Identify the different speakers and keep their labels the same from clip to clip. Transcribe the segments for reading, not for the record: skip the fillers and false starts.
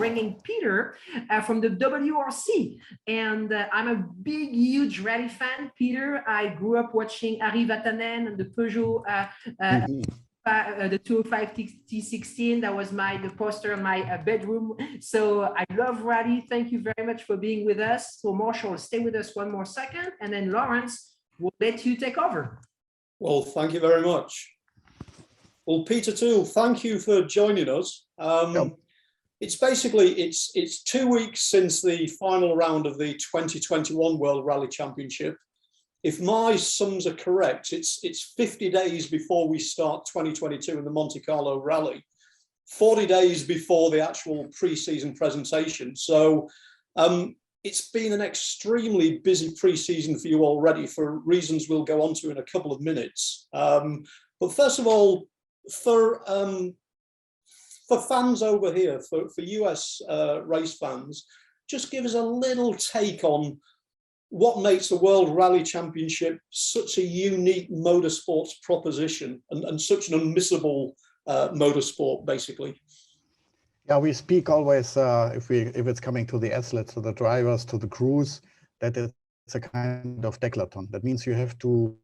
Speaker 1: bringing Peter from the WRC. And I'm a big, huge rally fan, Peter. I grew up watching Ari Vatanen and the Peugeot the 205 T16. That was the poster in my bedroom. So I love rally. Thank you very much for being with us. So Marshall, stay with us one more second, and then Lawrence will let you take over.
Speaker 2: Well, thank you very much. Well, Peter Toole, thank you for joining us. It's basically, it's 2 weeks since the final round of the 2021 World Rally Championship. If my sums are correct, it's 50 days before we start 2022 in the Monte Carlo Rally, 40 days before the actual pre-season presentation. So it's been an extremely busy pre-season for you already for reasons we'll go on to in a couple of minutes. But first of all, for fans over here, for US race fans, just give us a little take on what makes the World Rally Championship such a unique motorsports proposition and such an unmissable motorsport, basically.
Speaker 3: Yeah, we speak always, if it's coming to the athletes, to the drivers, to the crews, that it's a kind of decathlon. That means you have to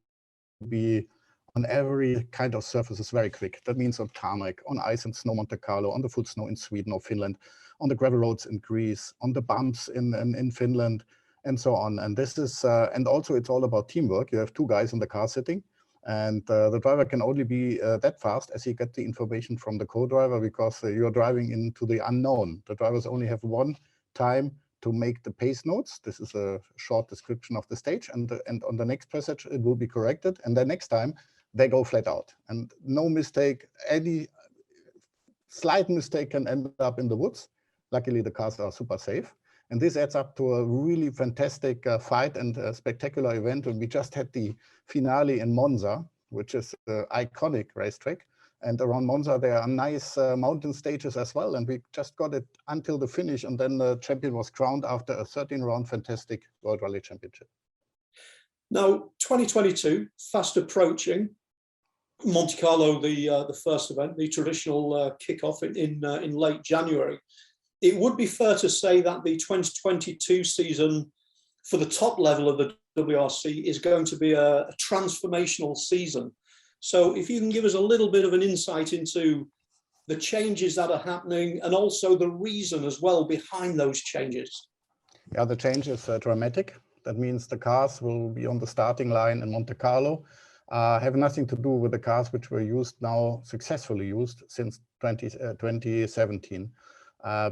Speaker 3: be on every kind of surfaces very quick. That means on tarmac, on ice and snow Monte Carlo, on the foot snow in Sweden or Finland, on the gravel roads in Greece, on the bumps in Finland, and so on. And this is, and also it's all about teamwork. You have two guys in the car sitting, and the driver can only be that fast as you get the information from the co-driver, because you're driving into the unknown. The drivers only have one time to make the pace notes. This is a short description of the stage, and on the next passage it will be corrected, and the next time they go flat out, and no mistake, any slight mistake can end up in the woods. Luckily the cars are super safe. And this adds up to a really fantastic fight and a spectacular event. And we just had the finale in Monza, which is an iconic racetrack. And around Monza, there are nice mountain stages as well. And we just got it until the finish. And then the champion was crowned after a 13-round fantastic World Rally Championship.
Speaker 2: Now, 2022, fast approaching. Monte Carlo, the first event, the traditional kickoff in late January. It would be fair to say that the 2022 season for the top level of the WRC is going to be a transformational season. So if you can give us a little bit of an insight into the changes that are happening and also the reason as well behind those changes.
Speaker 3: Yeah, the change is dramatic. That means the cars will be on the starting line in Monte Carlo, have nothing to do with the cars which were used now, successfully used since 2017.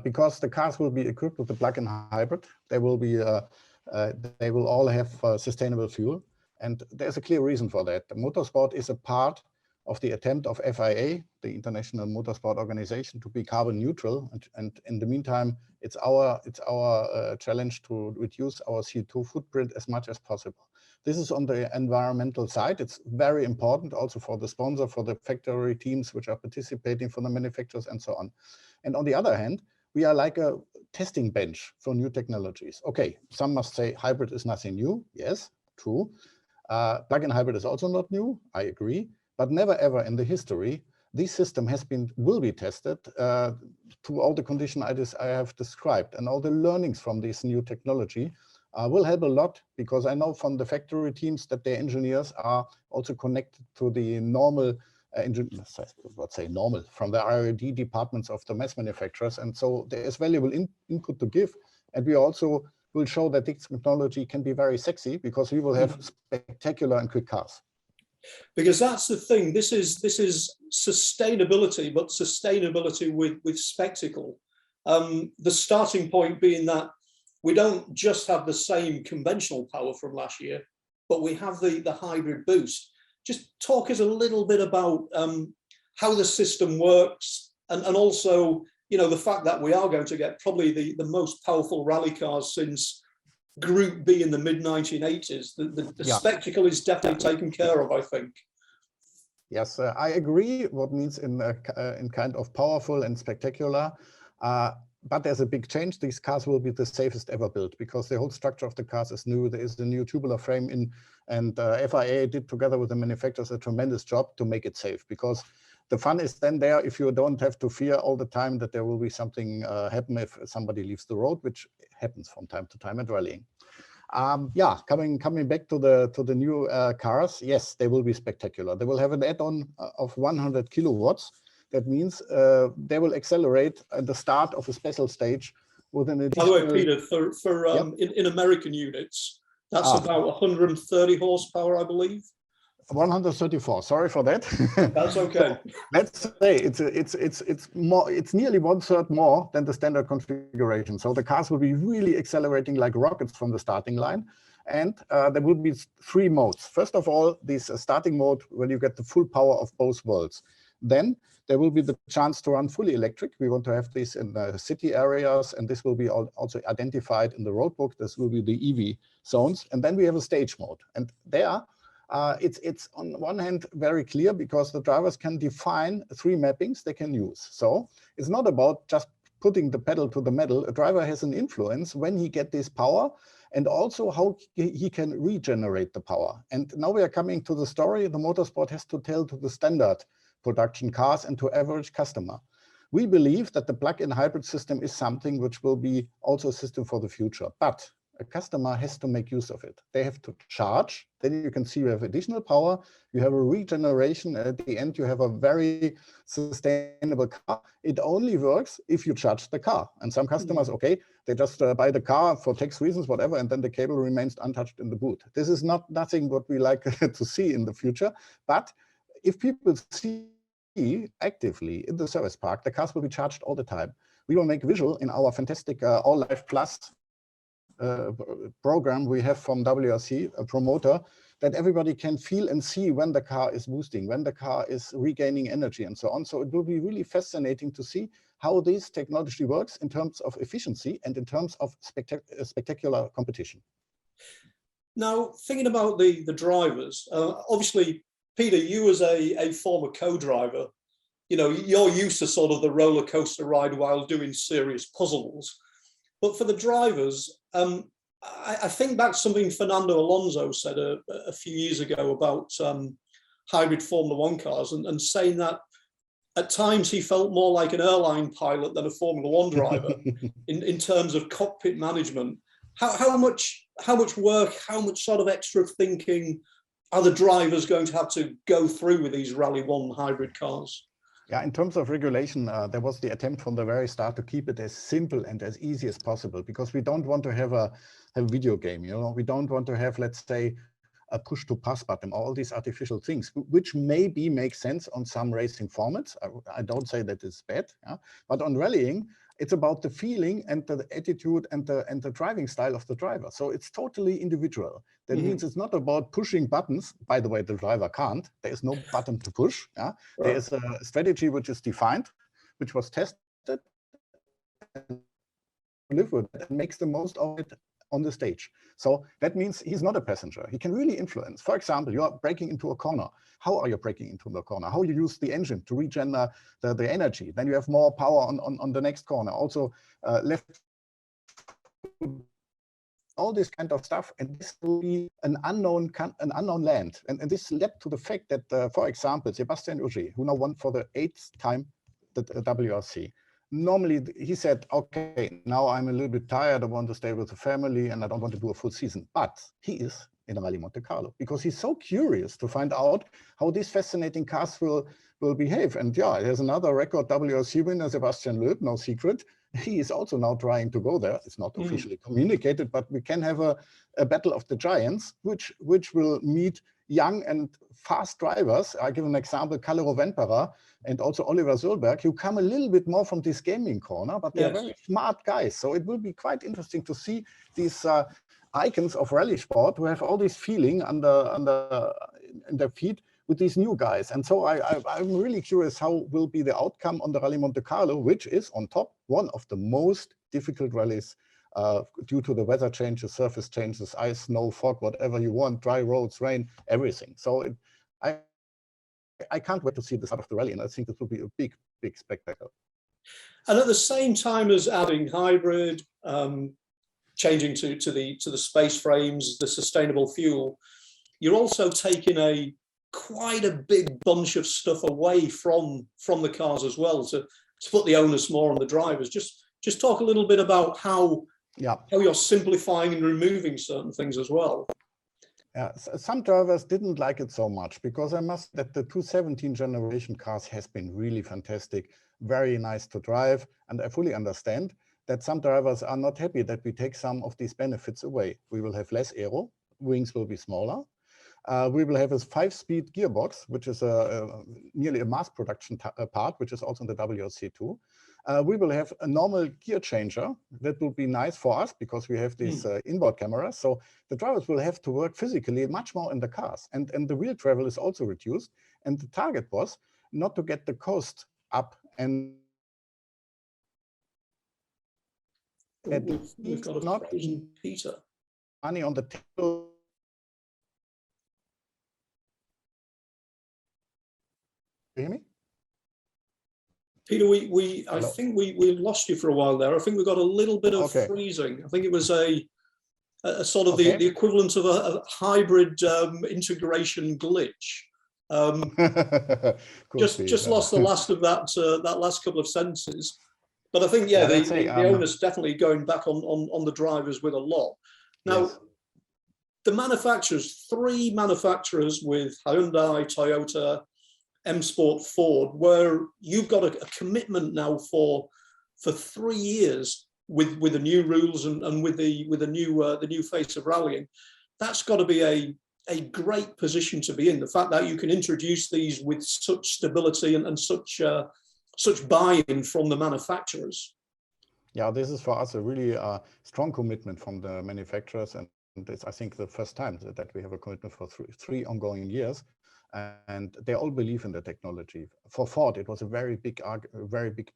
Speaker 3: Because the cars will be equipped with the plug-in hybrid, they will all have sustainable fuel, and there's a clear reason for that. The Motorsport is a part of the attempt of FIA, the International Motorsport Organization, to be carbon neutral, and in the meantime, it's our challenge to reduce our CO2 footprint as much as possible. This is on the environmental side. It's very important also for the sponsor, for the factory teams which are participating, for the manufacturers, and so on. And on the other hand, we are like a testing bench for new technologies. Okay, some must say hybrid is nothing new. Yes, true. Plug-in hybrid is also not new. I agree. But never ever in the history, this system will be tested to all the conditions I have described, and all the learnings from this new technology will help a lot, because I know from the factory teams that their engineers are also connected to the normal from the R&D departments of the mass manufacturers, and so there is valuable input to give. And we also will show that this technology can be very sexy, because we will have spectacular and quick cars.
Speaker 2: Because that's the thing. This is sustainability, but sustainability with spectacle. The starting point being that we don't just have the same conventional power from last year, but we have the hybrid boost. Just talk us a little bit about how the system works, and also, you know, the fact that we are going to get probably the most powerful rally cars since Group B in the mid-1980s. The spectacle is definitely taken care of, I think.
Speaker 3: Yes, I agree. What means in kind of powerful and spectacular. But there's a big change. These cars will be the safest ever built, because the whole structure of the cars is new. There is a new tubular frame in, and FIA did, together with the manufacturers, a tremendous job to make it safe, because The fun is then there if you don't have to fear all the time that there will be something happen if somebody leaves the road, which happens from time to time at rallying. Yeah, coming back to the new cars, yes, they will be spectacular. They will have an add-on of 100 kilowatts. That means they will accelerate at the start of a special stage with an additional...
Speaker 2: By the way, Peter, for
Speaker 3: Yep.
Speaker 2: in American units, that's about 130 horsepower, I believe.
Speaker 3: 134. Sorry for that.
Speaker 2: That's okay.
Speaker 3: So let's say it's nearly 1/3 more than the standard configuration. So the cars will be really accelerating like rockets from the starting line, and there will be 3 modes. First of all, this starting mode when you get the full power of both worlds. Then there will be the chance to run fully electric. We want to have this in the city areas, and this will be also identified in the road book. This will be the EV zones, and then we have a stage mode, and there. It's on one hand very clear because the drivers can define 3 mappings they can use. So it's not about just putting the pedal to the metal. A driver has an influence when he gets this power and also how he can regenerate the power. And now we are coming to the story the Motorsport has to tell to the standard production cars and to average customer. We believe that the plug-in hybrid system is something which will be also a system for the future. But a customer has to make use of it. They have to charge. Then you can see you have additional power. You have a regeneration. And at the end, you have a very sustainable car. It only works if you charge the car. And some customers, okay, they just buy the car for tax reasons, whatever, and then the cable remains untouched in the boot. This is nothing what we like to see in the future. But if people see actively in the service park, the cars will be charged all the time. We will make visual in our fantastic All Life Plus program we have from WRC, a promoter, that everybody can feel and see when the car is boosting, when the car is regaining energy and so on. So it will be really fascinating to see how this technology works in terms of efficiency and in terms of spectacular competition.
Speaker 2: Now, thinking about the drivers, obviously, Peter, you as a former co-driver, you know, you're used to sort of the roller coaster ride while doing serious puzzles. But for the drivers, I think back to something Fernando Alonso said a few years ago about hybrid Formula One cars and saying that at times he felt more like an airline pilot than a Formula One driver in terms of cockpit management. How much work, how much sort of extra thinking are the drivers going to have to go through with these Rally 1 hybrid cars?
Speaker 3: Yeah, in terms of regulation, there was the attempt from the very start to keep it as simple and as easy as possible, because we don't want to have a video game, you know, we don't want to have, let's say, a push to pass button, all these artificial things, which maybe make sense on some racing formats. I don't say that it's bad, yeah? But on rallying, it's about the feeling and the attitude and the driving style of the driver. So it's totally individual. That means it's not about pushing buttons. By the way, the driver can't. There is no button to push. Yeah? Right. There is a strategy which is defined, which was tested, and live with it and makes the most of it on the stage. So that means he's not a passenger. He can really influence. For example, you are braking into a corner. How are you braking into the corner? How you use the engine to regen the energy? Then you have more power on the next corner. Also left, all this kind of stuff. And this will be an unknown land. And this led to the fact that, for example, Sebastian Ogier, who now won for the 8th time the WRC, normally he said, okay, now I'm a little bit tired, I want to stay with the family and I don't want to do a full season. But he is in Rally Monte Carlo because he's so curious to find out how these fascinating cars will behave. And yeah, there's another record WRC winner, Sebastian Loeb, no secret. He is also now trying to go there. It's not officially communicated, but we can have a battle of the giants, which will meet young and fast drivers. I give an example, Kalle Rovanperä and also Oliver Solberg, who come a little bit more from this gaming corner, but they're very smart guys. So it will be quite interesting to see these icons of rally sport who have all this feeling in their feet with these new guys. And so I'm really curious how will be the outcome on the Rally Monte Carlo, which is on top one of the most difficult rallies due to the weather changes, surface changes, ice, snow, fog, whatever you want, dry roads, rain, everything. So I can't wait to see this out of the rally, and I think this will be a big, big spectacle.
Speaker 2: And at the same time as adding hybrid, changing to the space frames, the sustainable fuel, you're also taking a quite a big bunch of stuff away from the cars as well to put the onus more on the drivers. Just talk a little bit about how you're simplifying and removing certain things as well.
Speaker 3: Yeah, some drivers didn't like it so much, because I must that the 2017 generation cars has been really fantastic, very nice to drive, and I fully understand that some drivers are not happy that we take some of these benefits away. We will have less aero, wings will be smaller. We will have a 5-speed gearbox, which is nearly a mass production part, which is also in the WRC2. We will have a normal gear changer that will be nice for us because we have these inboard cameras. So the drivers will have to work physically much more in the cars, and the wheel travel is also reduced. And the target was not to get the cost up and
Speaker 2: we've got a frozen Peter.
Speaker 3: Money on the table. You hear me?
Speaker 2: Peter, I think we lost you for a while there. I think we got a little bit of freezing. I think it was a sort of the equivalent of a hybrid integration glitch. Just lost the last of that last couple of sentences. But I think the onus definitely going back on the drivers with a lot. Now, the manufacturers, 3 manufacturers with Hyundai, Toyota, M Sport, Ford, where you've got a commitment now for 3 years with the new rules and with the new face of rallying. That's got to be a great position to be in. The fact that you can introduce these with such stability and such buy-in from the manufacturers.
Speaker 3: Yeah, this is for us a really strong commitment from the manufacturers, and it's, I think, the first time that we have a commitment for three ongoing years. And they all believe in the technology. For Ford, it was a very big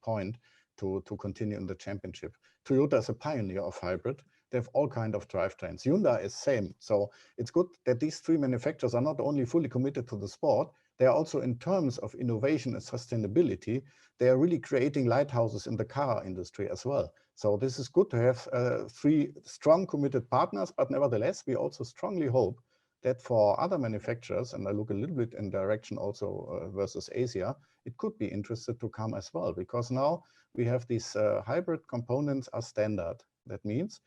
Speaker 3: point to continue in the championship. Toyota is a pioneer of hybrid. They have all kinds of drivetrains. Hyundai is same. So it's good that these 3 manufacturers are not only fully committed to the sport, they are also, in terms of innovation and sustainability, they are really creating lighthouses in the car industry as well. So this is good to have 3 strong committed partners, but nevertheless, we also strongly hope that for other manufacturers, and I look a little bit in direction also versus Asia, it could be interested to come as well, because now we have these hybrid components are standard. That means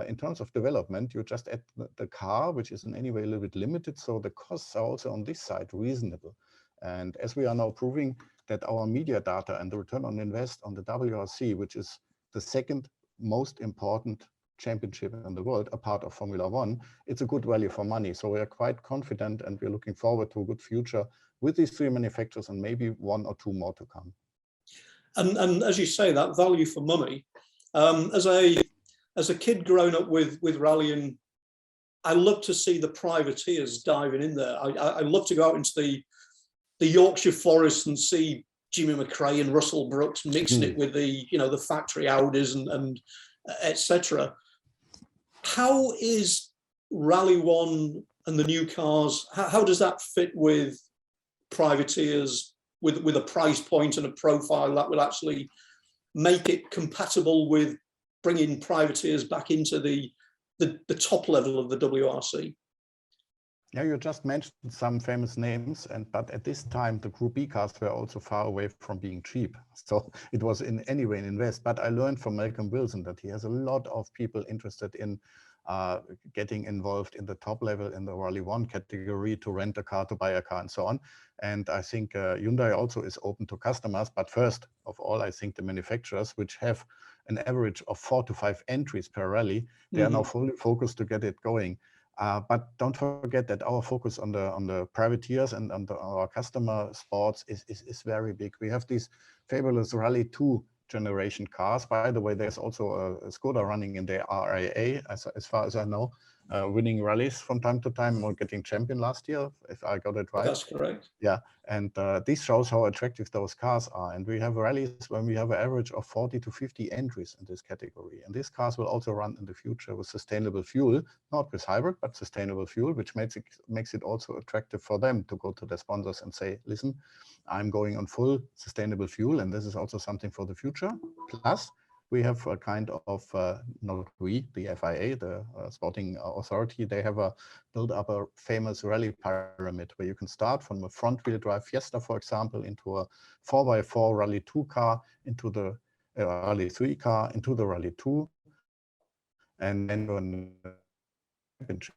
Speaker 3: in terms of development, you just add the car, which is in any way a little bit limited, so the costs are also on this side reasonable. And as we are now proving that our media data and the return on invest on the WRC, which is the second most important championship in the world, apart of Formula One, it's a good value for money. So we are quite confident, and we're looking forward to a good future with these 3 manufacturers, and maybe 1 or 2 more to come.
Speaker 2: And as you say, that value for money, as a kid growing up with rallying, I love to see the privateers diving in there. I love to go out into the Yorkshire forest and see Jimmy McRae and Russell Brooks mixing it with the factory Audis and etc. How is Rally One and the new cars, how does that fit with privateers, with a price point and a profile that will actually make it compatible with bringing privateers back into the top level of the WRC?
Speaker 3: Yeah, you just mentioned some famous names, but at this time the Group B cars were also far away from being cheap. So it was in any way an invest. But I learned from Malcolm Wilson that he has a lot of people interested in getting involved in the top level in the Rally 1 category, to rent a car, to buy a car, and so on. And I think Hyundai also is open to customers. But first of all, I think the manufacturers, which have an average of 4 to 5 entries per rally, they are now fully focused to get it going. But don't forget that our focus on the privateers and on our customer sports is very big. We have these fabulous Rally 2 generation cars. By the way, there's also a Skoda running in the RIA, as far as I know, winning rallies from time to time, or getting champion last year, if I got it right.
Speaker 2: That's correct.
Speaker 3: Yeah, and this shows how attractive those cars are. And we have rallies when we have an average of 40 to 50 entries in this category. And these cars will also run in the future with sustainable fuel, not with hybrid, but sustainable fuel, which makes it also attractive for them to go to their sponsors and say, listen, I'm going on full sustainable fuel, and this is also something for the future. Plus, we have a kind of, not we, the FIA, the sporting authority, they have built up a famous rally pyramid where you can start from a front-wheel drive Fiesta, for example, into a 4x4 Rally 2 car, into the Rally 3 car, into the Rally 2, and then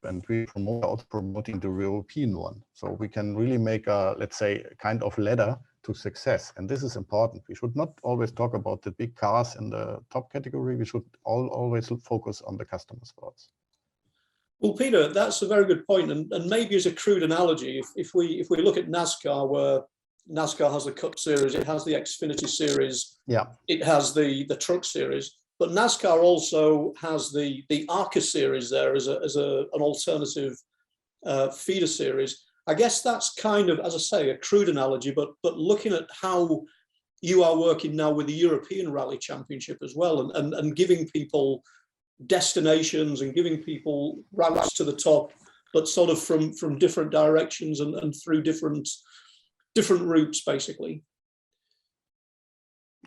Speaker 3: and we also promoting the European one. So we can really make a, let's say, a kind of ladder to success. And this is important. We should not always talk about the big cars in the top category. We should always focus on the customer sports.
Speaker 2: Well, Peter, that's a very good point. And maybe as a crude analogy, if we look at NASCAR, where NASCAR has the Cup Series, it has the Xfinity Series,
Speaker 3: yeah,
Speaker 2: it has the Truck Series, but NASCAR also has the ARCA Series there as an alternative feeder series. I guess that's kind of, as I say, a crude analogy, but looking at how you are working now with the European Rally Championship as well, and giving people destinations and giving people routes to the top, but sort of from different directions and through different routes, basically.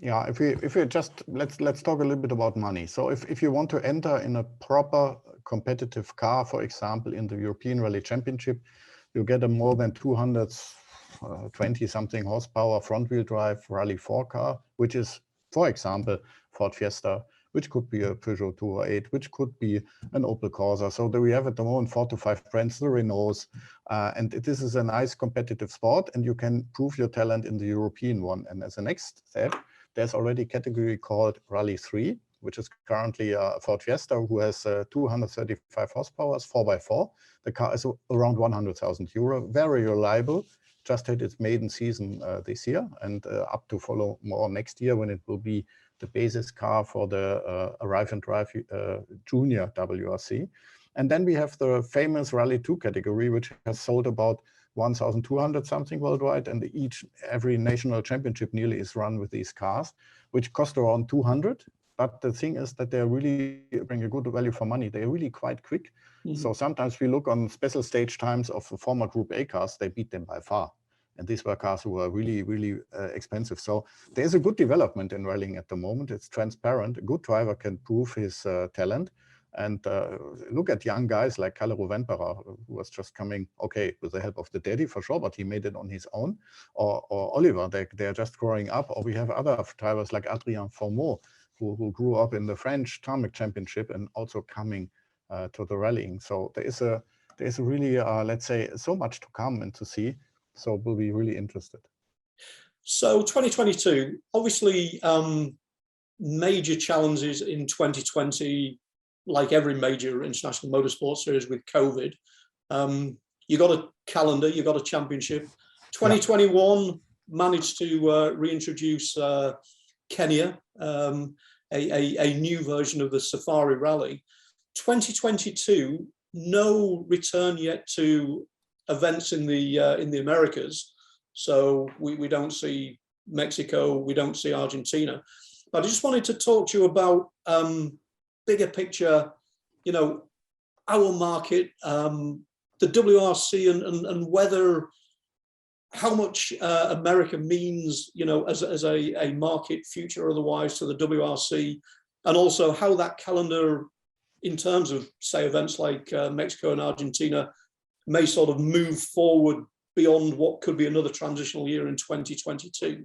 Speaker 3: Yeah, if we just let's talk a little bit about money. So if you want to enter in a proper competitive car, for example, in the European Rally Championship, you get a more than 220 something horsepower front wheel drive Rally 4 car, which is, for example, Ford Fiesta, which could be a Peugeot 208, which could be an Opel Corsa. So we have at the moment 4 to 5 brands, the Renaults, and this is a nice competitive sport, and you can prove your talent in the European one. And as a next step, there's already a category called Rally 3, which is currently a Ford Fiesta, who has 235 horsepower, 4x4. The car is around 100,000 euro, very reliable. Just had its maiden season this year, and up to follow more next year, when it will be the basis car for the Arrive and Drive Junior WRC. And then we have the famous Rally 2 category, which has sold about 1,200 something worldwide, and every national championship nearly is run with these cars, which cost around 200. But the thing is that they really bring a good value for money. They're really quite quick. Mm-hmm. So sometimes we look on special stage times of the former Group A cars, they beat them by far. And these were cars who were really, really expensive. So there's a good development in rallying at the moment. It's transparent. A good driver can prove his talent. And look at young guys like Kalle Rovanperä, who was just coming, okay, with the help of the daddy for sure, but he made it on his own. Or Oliver, they're just growing up. Or we have other drivers like Adrien Formeau, who grew up in the French Tarmac Championship and also coming to the rallying. So there is a really, let's say, so much to come and to see. So we'll be really interested.
Speaker 2: So 2022, obviously major challenges in 2020, like every major international motorsport series with COVID. You got a calendar, you got a championship. 2021 managed to reintroduce Kenya, a new version of the Safari Rally. 2022, no return yet to events in the Americas. So we don't see Mexico, we don't see Argentina. But I just wanted to talk to you about bigger picture, you know, our market, the WRC, and whether, how much America means, you know, as a market, future otherwise, to the WRC, and also how that calendar, in terms of, say, events like Mexico and Argentina, may sort of move forward beyond what could be another transitional year in 2022.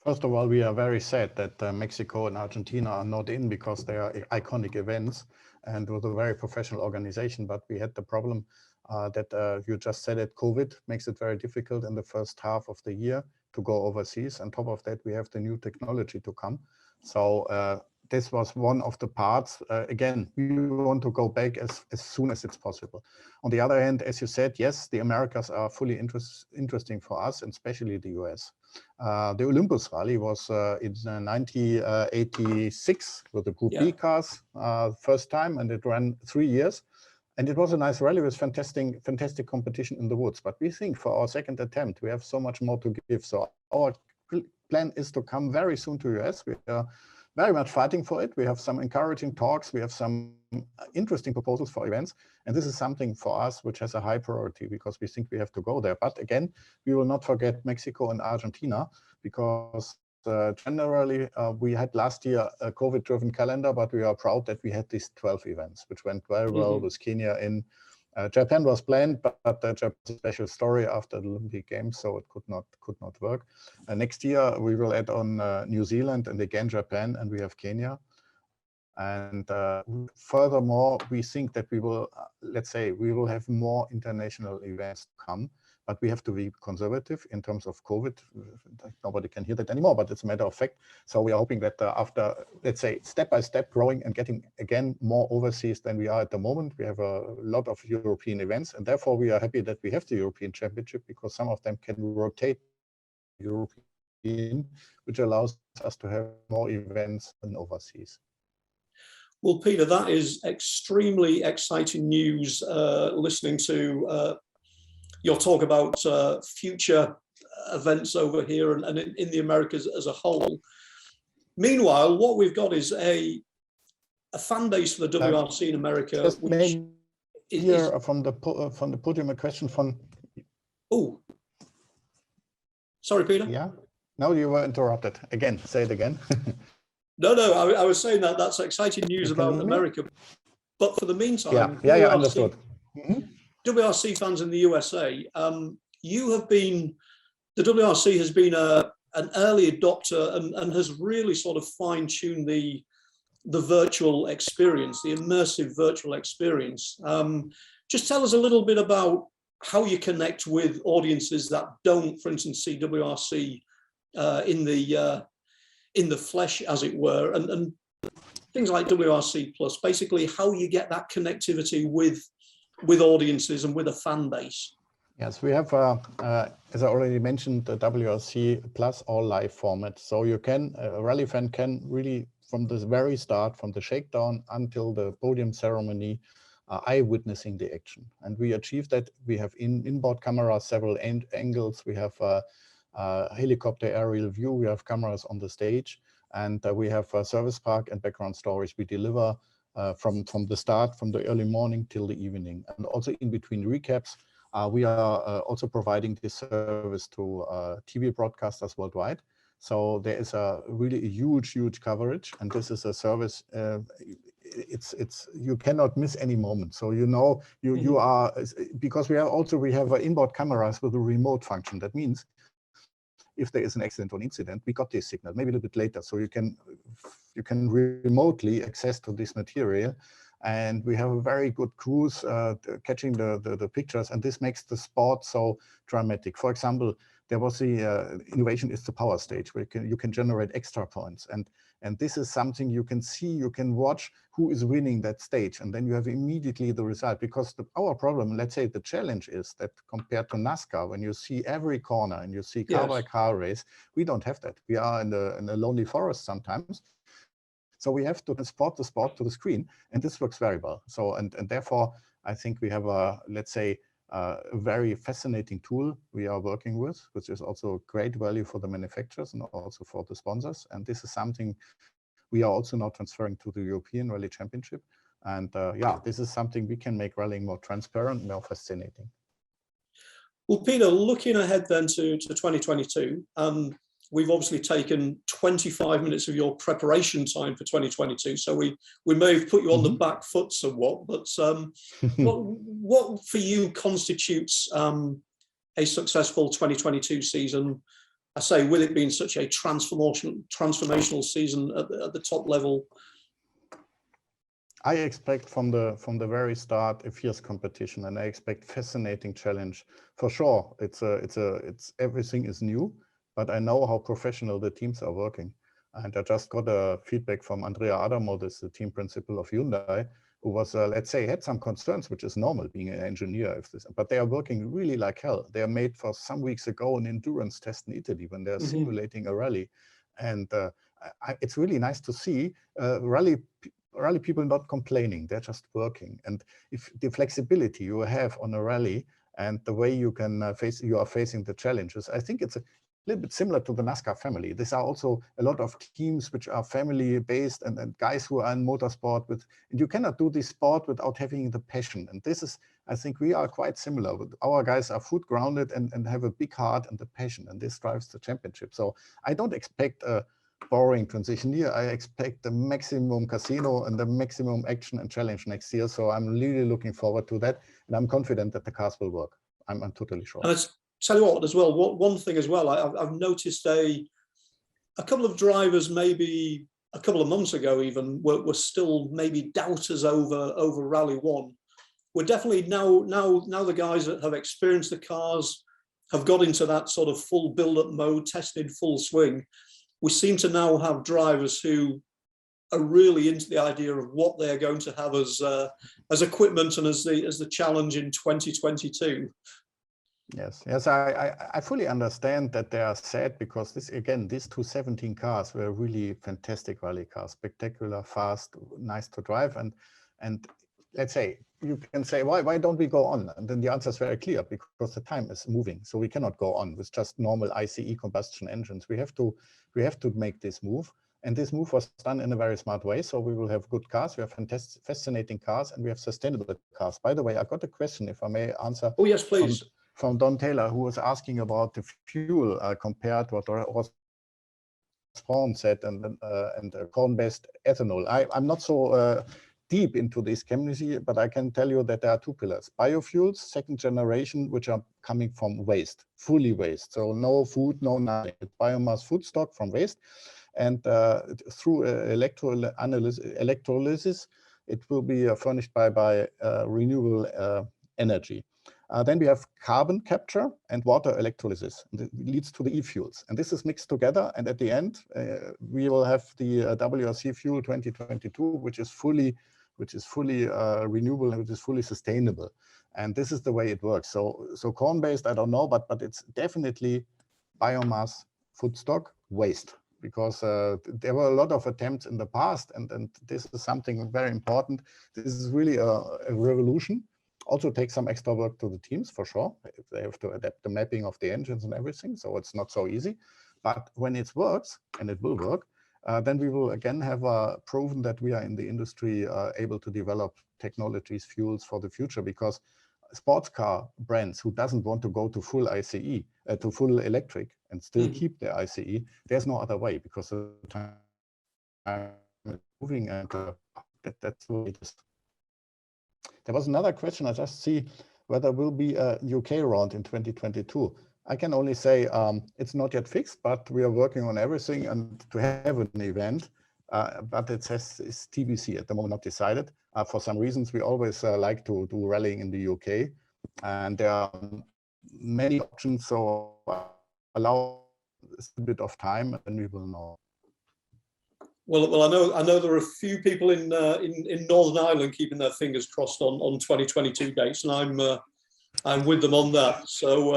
Speaker 3: First of all, we are very sad that Mexico and Argentina are not in, because they are iconic events and with a very professional organization. But we had the problem that you just said it, COVID makes it very difficult in the first half of the year to go overseas. On top of that, we have the new technology to come. So this was one of the parts. Again, we want to go back as soon as it's possible. On the other hand, as you said, yes, the Americas are fully interesting for us, and especially the US. The Olympus Rally was in 1986 with the Group B cars, first time, and it ran 3 years. And it was a nice rally with fantastic competition in the woods. But we think for our second attempt, we have so much more to give. So our plan is to come very soon to US. We are very much fighting for it. We have some encouraging talks. We have some interesting proposals for events. And this is something for us which has a high priority, because we think we have to go there. But again, we will not forget Mexico and Argentina, because generally, we had last year a COVID-driven calendar, but we are proud that we had these 12 events, which went very well with Kenya in. Japan was planned, but Japan is a special story after the Olympic Games, so it could not work. Next year, we will add on New Zealand and again Japan, and we have Kenya. And furthermore, we think that we will, let's say, we will have more international events to come, but we have to be conservative in terms of COVID. Nobody can hear that anymore, but it's a matter of fact. So we are hoping that after, let's say, step by step growing and getting again more overseas than we are at the moment, we have a lot of European events, and therefore we are happy that we have the European Championship, because some of them can rotate European, which allows us to have more events than overseas.
Speaker 2: Well, Peter, that is extremely exciting news, listening to your talk about future events over here and in the Americas as a whole. Meanwhile, what we've got is a fan base for the WRC in America. Which
Speaker 3: here from the podium, a question from...
Speaker 2: Oh, sorry, Peter.
Speaker 3: Yeah, no, you were interrupted. Again, say it again.
Speaker 2: No, I was saying that that's exciting news about America. But for the meantime,
Speaker 3: yeah, understood.
Speaker 2: WRC fans in the USA, the WRC has been an early adopter and has really sort of fine-tuned the virtual experience, the immersive virtual experience. Just tell us a little bit about how you connect with audiences that don't, for instance, see WRC in the flesh, as it were, and things like WRC Plus, basically how you get that connectivity with audiences and with a fan base.
Speaker 3: Yes, we have, as I already mentioned, the WRC Plus all live format. So you can, a rally fan can really, from the very start, from the shakedown until the podium ceremony, eye-witnessing the action. And we achieve that. We have inboard cameras, several angles. We have helicopter aerial view, we have cameras on the stage, and we have a service park and background stories we deliver from the start, from the early morning till the evening. And also in between recaps, we are also providing this service to TV broadcasters worldwide. So there is a really huge coverage, and this is a service, you cannot miss any moment. So you are, because we have inboard cameras with a remote function. That means if there is an accident or an incident, we got this signal maybe a little bit later, so you can remotely access to this material, and we have a very good crews catching the pictures, and this makes the sport so dramatic. For example, there was the innovation is the power stage, where you can generate extra points, and this is something you can see, you can watch who is winning that stage, and then you have immediately the result. Because our problem, let's say the challenge is that compared to NASCAR, when you see every corner and you see car by car race, we don't have that. We are in a lonely forest sometimes. So we have to transport the sport to the screen, and this works very well. So, and therefore, I think we have let's say, a very fascinating tool we are working with, which is also great value for the manufacturers and also for the sponsors. And this is something we are also now transferring to the European Rally Championship. And this is something we can make rallying more transparent, more fascinating.
Speaker 2: Well, Peter, looking ahead then to 2022, we've obviously taken 25 minutes of your preparation time for 2022, so we may have put you on the back foot somewhat, but what for you constitutes a successful 2022 season? I say, with it being such a transformational season at the top level.
Speaker 3: I expect from the very start a fierce competition, and I expect fascinating challenge for sure. It's everything is new. But I know how professional the teams are working. And I just got a feedback from Andrea Adamo, the team principal of Hyundai, who was, let's say, had some concerns, which is normal being an engineer. But they are working really like hell. They are made for some weeks ago an endurance test in Italy when they're simulating a rally. And it's really nice to see rally people not complaining, they're just working. And if the flexibility you have on a rally and the way you can you are facing the challenges, I think it's a little bit similar to the NASCAR family. These are also a lot of teams which are family based and guys who are in motorsport and you cannot do this sport without having the passion. And this is I think we are quite similar. Our guys are foot grounded and have a big heart and the passion, and this drives the championship. So I don't expect a boring transition year. I expect the maximum casino and the maximum action and challenge next year. So I'm really looking forward to that, and I'm confident that the cars will work. I'm totally sure.
Speaker 2: And I tell you what, as well, one thing as well, I've noticed a couple of drivers, maybe a couple of months ago even, were still maybe doubters over Rally 1. We're definitely now the guys that have experienced the cars, have got into that sort of full build-up mode, tested full swing. We seem to now have drivers who are really into the idea of what they're going to have as equipment and as the challenge in 2022.
Speaker 3: Yes, I fully understand that they are sad, because these 217 cars were really fantastic rally cars, spectacular, fast, nice to drive, and let's say, you can say, why don't we go on? And then the answer is very clear, because the time is moving. So we cannot go on with just normal ICE combustion engines. We have to make this move. And this move was done in a very smart way. So we will have good cars. We have fantastic, fascinating cars, and we have sustainable cars. By the way, I got a question, if I may answer.
Speaker 2: Oh, yes, please.
Speaker 3: From Don Taylor, who was asking about the fuel compared to what Ross Braun said and corn-based ethanol. I'm not so deep into this chemistry, but I can tell you that there are two pillars: biofuels, second generation, which are coming from waste, fully waste. So no food, no nothing. It's biomass food stock from waste. And through electrolysis, it will be furnished by renewable energy. Then we have carbon capture and water electrolysis. And it leads to the e-fuels. And this is mixed together. And at the end, we will have the WRC fuel 2022, which is fully renewable and which is fully sustainable. And this is the way it works. So corn-based, I don't know, but it's definitely biomass food stock waste. Because there were a lot of attempts in the past, and this is something very important. This is really a revolution. Also takes some extra work to the teams, for sure. They have to adapt the mapping of the engines and everything, so it's not so easy. But when it works, and it will work, then we will again have proven that we are in the industry able to develop technologies, fuels for the future, because sports car brands who doesn't want to go to full ICE, to full electric, and still keep their ICE, there's no other way, because the time is moving, and that's the way it is. There was another question. I just see whether there will be a UK round in 2022. I can only say it's not yet fixed, but we are working on everything and to have an event. But it's TBC at the moment, not decided. For some reasons, we always like to do rallying in the UK, and there are many options. So allow a bit of time, and we will know.
Speaker 2: Well, I know there are a few people in Northern Ireland keeping their fingers crossed on 2022 dates, and I'm with them on that. So,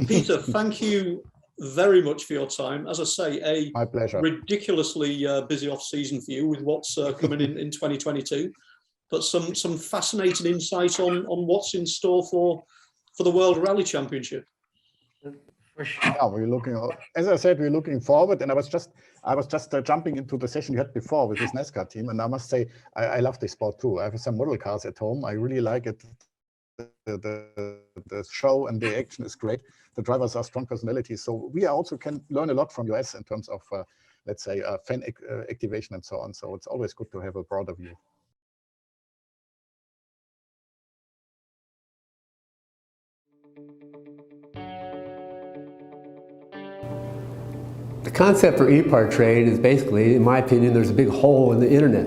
Speaker 2: Peter, thank you very much for your time. As I say,
Speaker 3: my pleasure.
Speaker 2: Ridiculously busy off season for you with what's coming in 2022, but some fascinating insight on what's in store for the World Rally Championship.
Speaker 1: For sure.
Speaker 3: Yeah, we're looking. As I said, we're looking forward, and I was just jumping into the session you had before with this NASCAR team, and I must say I love this sport too. I have some model cars at home. I really like it. The show and the action is great. The drivers are strong personalities, so we also can learn a lot from US in terms of, let's say, fan activation and so on. So it's always good to have a broader view.
Speaker 4: The concept for ePartTrade is basically, in my opinion, there's a big hole in the internet.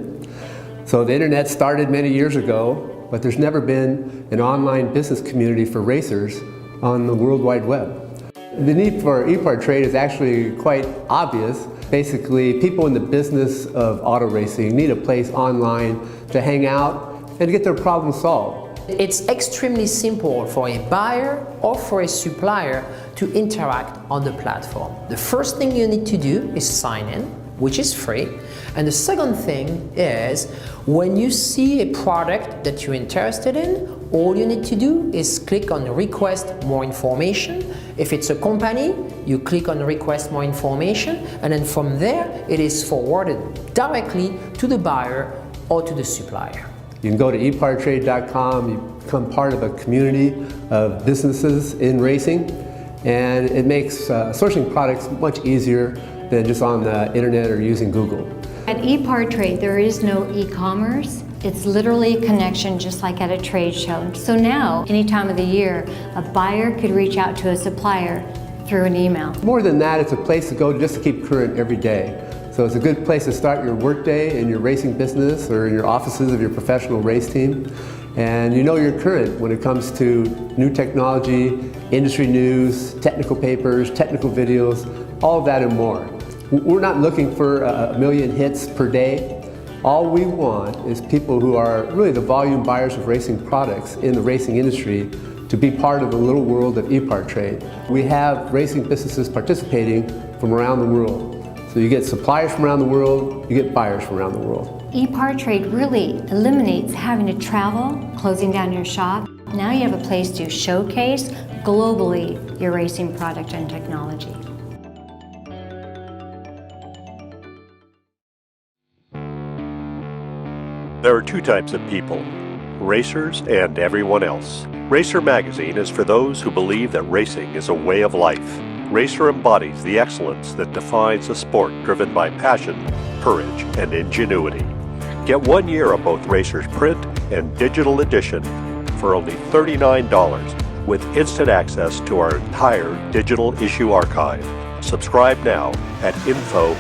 Speaker 4: So the internet started many years ago, but there's never been an online business community for racers on the World Wide Web. The need for ePartTrade is actually quite obvious. Basically, people in the business of auto racing need a place online to hang out and get their problems solved.
Speaker 5: It's extremely simple for a buyer or for a supplier to interact on the platform. The first thing you need to do is sign in, which is free. And the second thing is, when you see a product that you're interested in, all you need to do is click on request more information. If it's a company, you click on request more information, and then from there, it is forwarded directly to the buyer or to the supplier.
Speaker 4: You can go to ePartTrade.com, you become part of a community of businesses in racing, and it makes sourcing products much easier than just on the internet or using Google.
Speaker 6: At ePartTrade, there is no e-commerce. It's literally a connection just like at a trade show. So now, any time of the year, a buyer could reach out to a supplier through an email.
Speaker 4: More than that, it's a place to go just to keep current every day. So it's a good place to start your workday in your racing business or in your offices of your professional race team. And you know you're current when it comes to new technology, industry news, technical papers, technical videos, all of that and more. We're not looking for a million hits per day. All we want is people who are really the volume buyers of racing products in the racing industry to be part of the little world of ePartTrade. We have racing businesses participating from around the world. So you get suppliers from around the world, you get buyers from around the world.
Speaker 6: ePartTrade really eliminates having to travel, closing down your shop. Now you have a place to showcase globally your racing product and technology.
Speaker 7: There are two types of people, racers and everyone else. Racer Magazine is for those who believe that racing is a way of life. Racer embodies the excellence that defines a sport driven by passion, courage, and ingenuity. Get 1 year of both Racer's print and digital edition for only $39 with instant access to our entire digital issue archive. Subscribe now at info.racer.com.